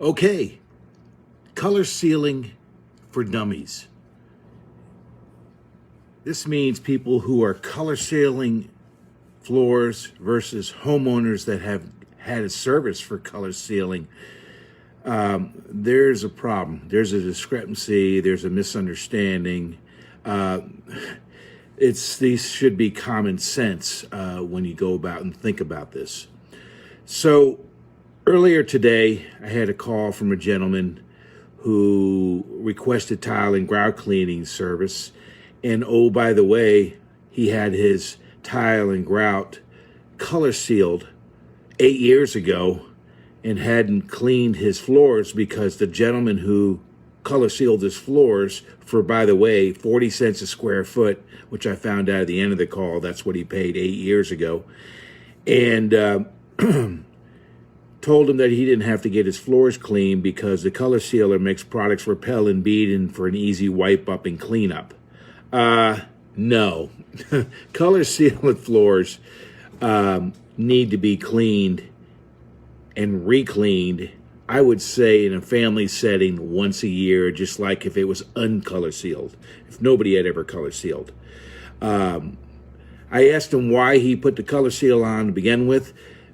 Okay, color sealing for dummies. This means people who are color sealing floors versus homeowners that have had a service for color sealing. There's a problem. There's a discrepancy. There's a misunderstanding. These should be common sense when you go about and think about this. So earlier today, I had a call from a gentleman who requested tile and grout cleaning service. And oh, by the way, he had his tile and grout color sealed 8 years ago and hadn't cleaned his floors because the gentleman who color sealed his floors for, by the way, 40 cents a square foot, which I found out at the end of the call, that's what he paid 8 years ago. And told him that he didn't have to get his floors cleaned because the color sealer makes products repel and bead in for an easy wipe up and clean up. No. Color sealed floors need to be cleaned and re-cleaned, I would say, in a family setting once a year, just like if it was uncolor sealed, if nobody had ever color sealed. I asked him why he put the color seal on to begin with,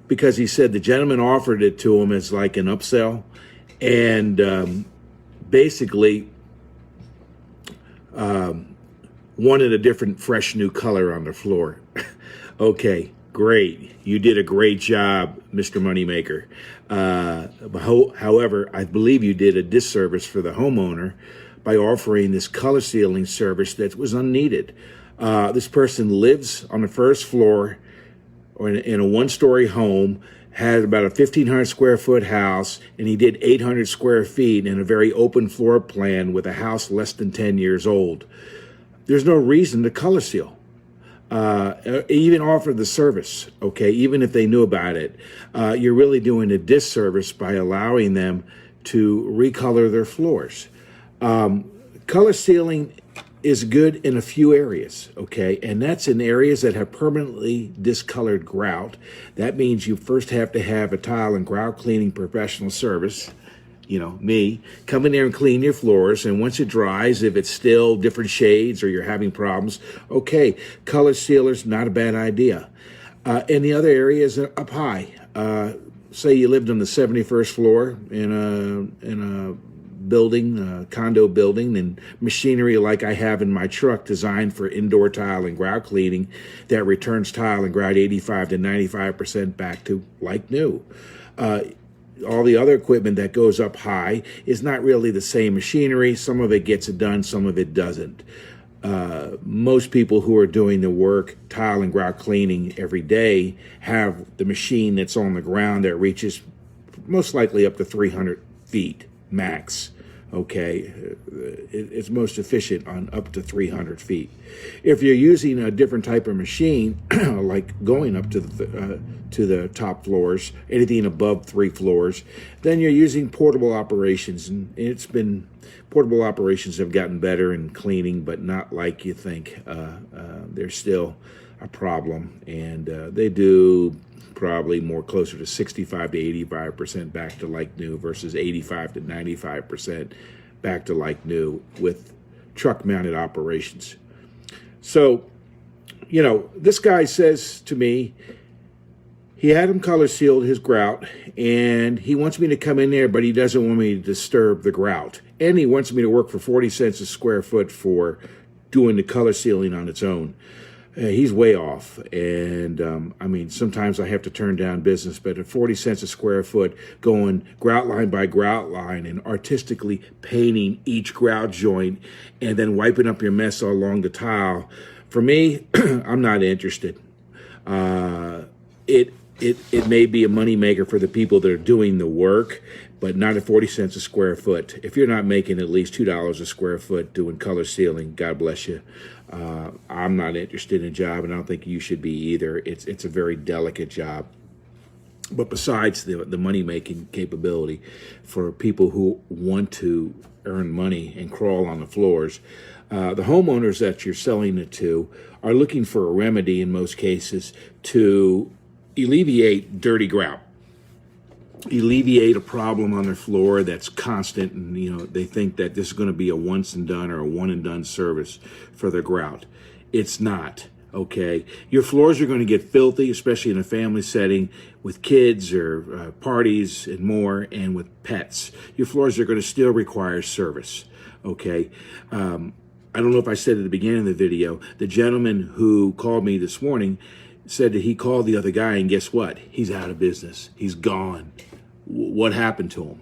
because he said the gentleman offered it to him as like an upsell, and basically wanted a different, fresh, new color on the floor. Okay, great. You did a great job, Mr. Moneymaker. However, I believe you did a disservice for the homeowner by offering this color sealing service that was unneeded. This person lives on the first floor or in a one-story home, had about a 1,500 square foot house, and he did 800 square feet in a very open floor plan with a house less than 10 years old. There's no reason to color seal. Even offer the service, okay, even if they knew about it. You're really doing a disservice by allowing them to recolor their floors. Color sealing is good in a few areas, okay, and that's in areas that have permanently discolored grout. That means you first have to have a tile and grout cleaning professional service, you know, me, come in there and clean your floors, and once it dries, if it's still different shades or you're having problems, okay, color sealer's not a bad idea. And the other areas are up high. Say you lived on the 71st floor in a building, condo building, and machinery like I have in my truck designed for indoor tile and grout cleaning that returns tile and grout 85 to 95% back to like new. All the other equipment that goes up high is not really the same machinery. Some of it gets it done, some of it doesn't. Most people who are doing the work, tile and grout cleaning every day, have the machine that's on the ground that reaches most likely up to 300 feet max. Okay, it's most efficient on up to 300 feet. If you're using a different type of machine, like going up to the top floors, anything above 3 floors, then you're using portable operations, and portable operations have gotten better in cleaning, but not like you think. They're still a problem, and they do probably more closer to 65 to 85% back to like new versus 85 to 95% back to like new with truck mounted operations. So, you know, this guy says to me, he had him color sealed his grout, and he wants me to come in there, but he doesn't want me to disturb the grout. And he wants me to work for 40 cents a square foot for doing the color sealing on its own. He's way off, and I mean, sometimes I have to turn down business, but at 40 cents a square foot, going grout line by grout line and artistically painting each grout joint and then wiping up your mess all along the tile, for me, I'm not interested. It may be a moneymaker for the people that are doing the work, but not at 40 cents a square foot. If you're not making at least $2 a square foot doing color sealing, God bless you. I'm not interested in a job, and I don't think you should be either. It's a very delicate job. But besides the money-making capability for people who want to earn money and crawl on the floors, the homeowners that you're selling it to are looking for a remedy in most cases to alleviate dirty grout. alleviate a problem on their floor that's constant, and they think that this is going to be a once and done or a one and done service for their grout. It's not. Okay, your floors are going to get filthy, especially in a family setting with kids or parties and more, and with pets. Your floors are going to still require service. Okay, I don't know if I said at the beginning of the video, the gentleman who called me this morning said that he called the other guy, and guess what? He's out of business. He's gone. What happened to him?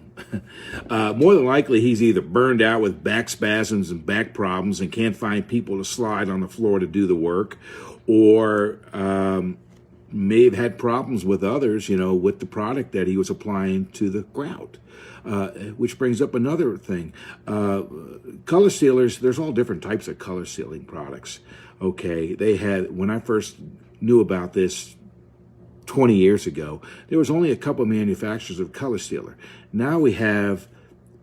More than likely, he's either burned out with back spasms and back problems and can't find people to slide on the floor to do the work, or may have had problems with others, with the product that he was applying to the grout. Which brings up another thing. Color sealers, there's all different types of color sealing products. Okay, when I first knew about this 20 years ago, there was only a couple manufacturers of color sealer. Now we have,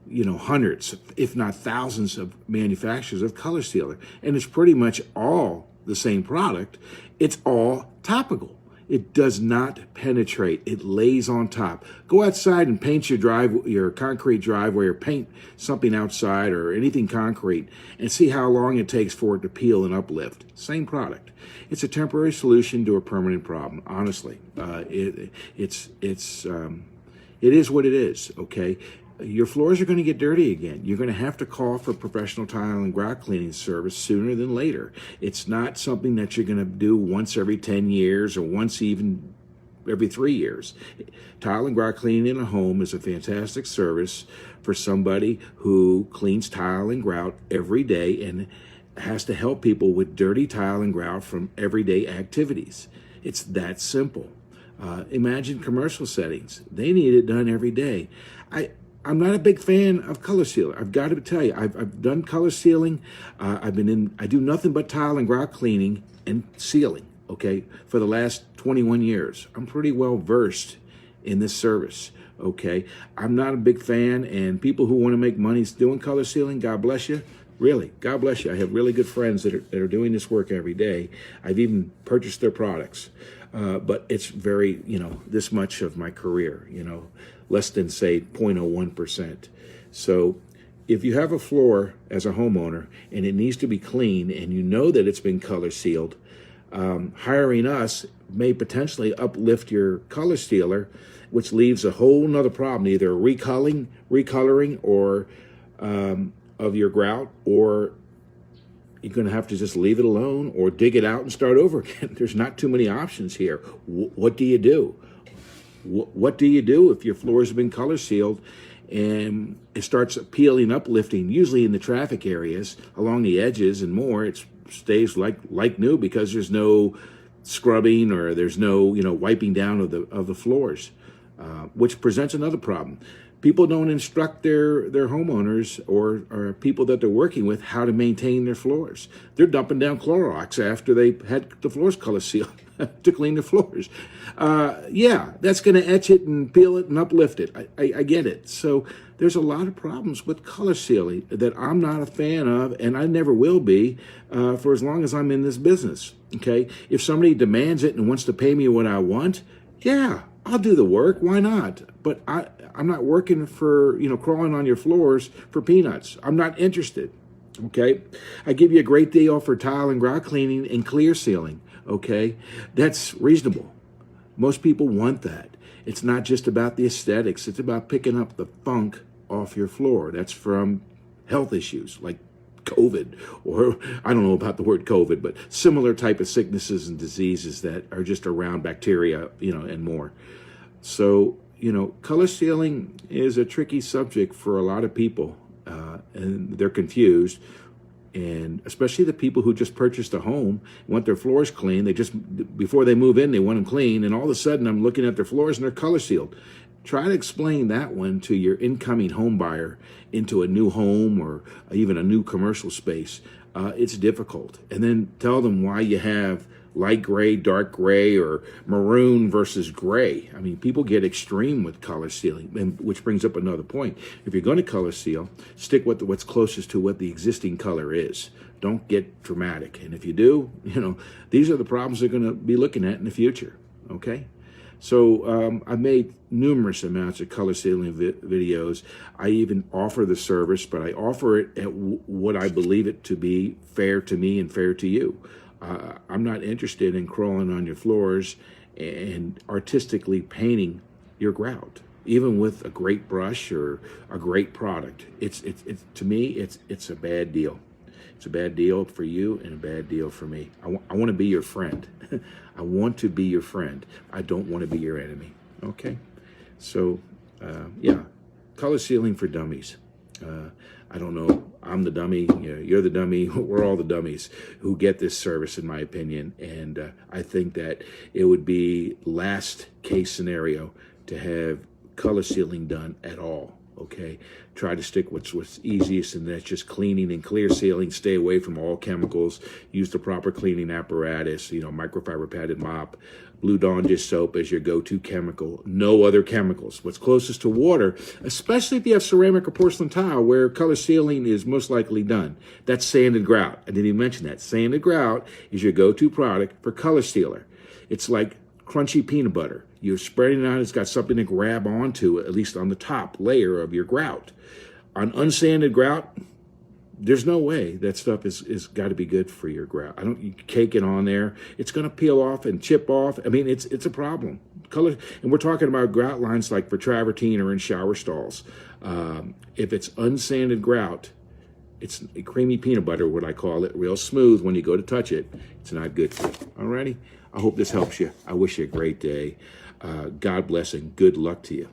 hundreds, if not thousands of manufacturers of color sealer. And it's pretty much all the same product. It's all topical. It does not penetrate. It lays on top. Go outside and paint your concrete driveway, or paint something outside or anything concrete, and see how long it takes for it to peel and uplift. Same product. It's a temporary solution to a permanent problem. Honestly, it is what it is. Okay. Your floors are going to get dirty again. You're going to have to call for professional tile and grout cleaning service sooner than later. It's not something that you're going to do once every 10 years or once even every 3 years. Tile and grout cleaning in a home is a fantastic service for somebody who cleans tile and grout every day and has to help people with dirty tile and grout from everyday activities. It's that simple. Imagine commercial settings. They need it done every day. I'm not a big fan of color sealer. I've got to tell you, I've done color sealing. I do nothing but tile and grout cleaning and sealing, okay, for the last 21 years. I'm pretty well versed in this service, okay? I'm not a big fan, and people who want to make money doing color sealing, God bless you. Really, God bless you. I have really good friends that are doing this work every day. I've even purchased their products. But it's very, this much of my career, less than, say, 0.01%. So if you have a floor as a homeowner and it needs to be clean and you know that it's been color sealed, hiring us may potentially uplift your color sealer, which leaves a whole nother problem, either recoloring or of your grout, or you're going to have to just leave it alone or dig it out and start over again. There's not too many options here. What do you do? What do you do if your floors have been color sealed and it starts peeling, uplifting, usually in the traffic areas, along the edges and more? It stays like new because there's no scrubbing or there's no wiping down of the floors, which presents another problem. People don't instruct their homeowners or people that they're working with how to maintain their floors. They're dumping down Clorox after they had the floors color sealed to clean the floors. Yeah, that's going to etch it and peel it and uplift it. I get it. So there's a lot of problems with color sealing that I'm not a fan of, and I never will be for as long as I'm in this business. Okay, if somebody demands it and wants to pay me what I want, yeah, I'll do the work. Why not? But I'm not working for, crawling on your floors for peanuts. I'm not interested. Okay. I give you a great deal for tile and grout cleaning and clear sealing. Okay. That's reasonable. Most people want that. It's not just about the aesthetics. It's about picking up the funk off your floor. That's from health issues like COVID, or I don't know about the word COVID, but similar type of sicknesses and diseases that are just around bacteria, and more. So, color sealing is a tricky subject for a lot of people, and they're confused. And especially the people who just purchased a home, want their floors clean. Before they move in, they want them clean. And all of a sudden I'm looking at their floors and they're color sealed. Try to explain that one to your incoming home buyer into a new home or even a new commercial space. It's difficult. And then tell them why you have light gray, dark gray, or maroon versus gray. I mean, people get extreme with color sealing, and which brings up another point. If you're going to color seal, stick with what's closest to what the existing color is. Don't get dramatic. And if you do, these are the problems they're going to be looking at in the future. Okay? So I've made numerous amounts of color sealing videos. I even offer the service, but I offer it at what I believe it to be fair to me and fair to you. I'm not interested in crawling on your floors and artistically painting your grout, even with a great brush or a great product. It's to me, it's a bad deal. It's a bad deal for you and a bad deal for me. I want to be your friend. I want to be your friend. I don't want to be your enemy. Okay? So, yeah, color sealing for dummies. I don't know. I'm the dummy. You're the dummy. We're all the dummies who get this service, in my opinion. And I think that it would be last case scenario to have color sealing done at all. Okay, try to stick with what's easiest, and that's just cleaning and clear sealing. Stay away from all chemicals. Use the proper cleaning apparatus, microfiber padded mop, Blue Dawn dish soap as your go-to chemical. No other chemicals. What's closest to water, especially if you have ceramic or porcelain tile where color sealing is most likely done. That's sanded grout. I didn't even mention that. Sanded grout is your go-to product for color sealer. It's like crunchy peanut butter. You're spreading it out, it's got something to grab onto, at least on the top layer of your grout. On unsanded grout, there's no way that stuff is got to be good for your grout. You cake it on there, it's going to peel off and chip off. I mean, it's a problem. Color, and we're talking about grout lines like for travertine or in shower stalls. If it's unsanded grout, it's creamy peanut butter, what I call it, real smooth. When you go to touch it, it's not good for you. Alrighty? I hope this helps you. I wish you a great day. God bless and good luck to you.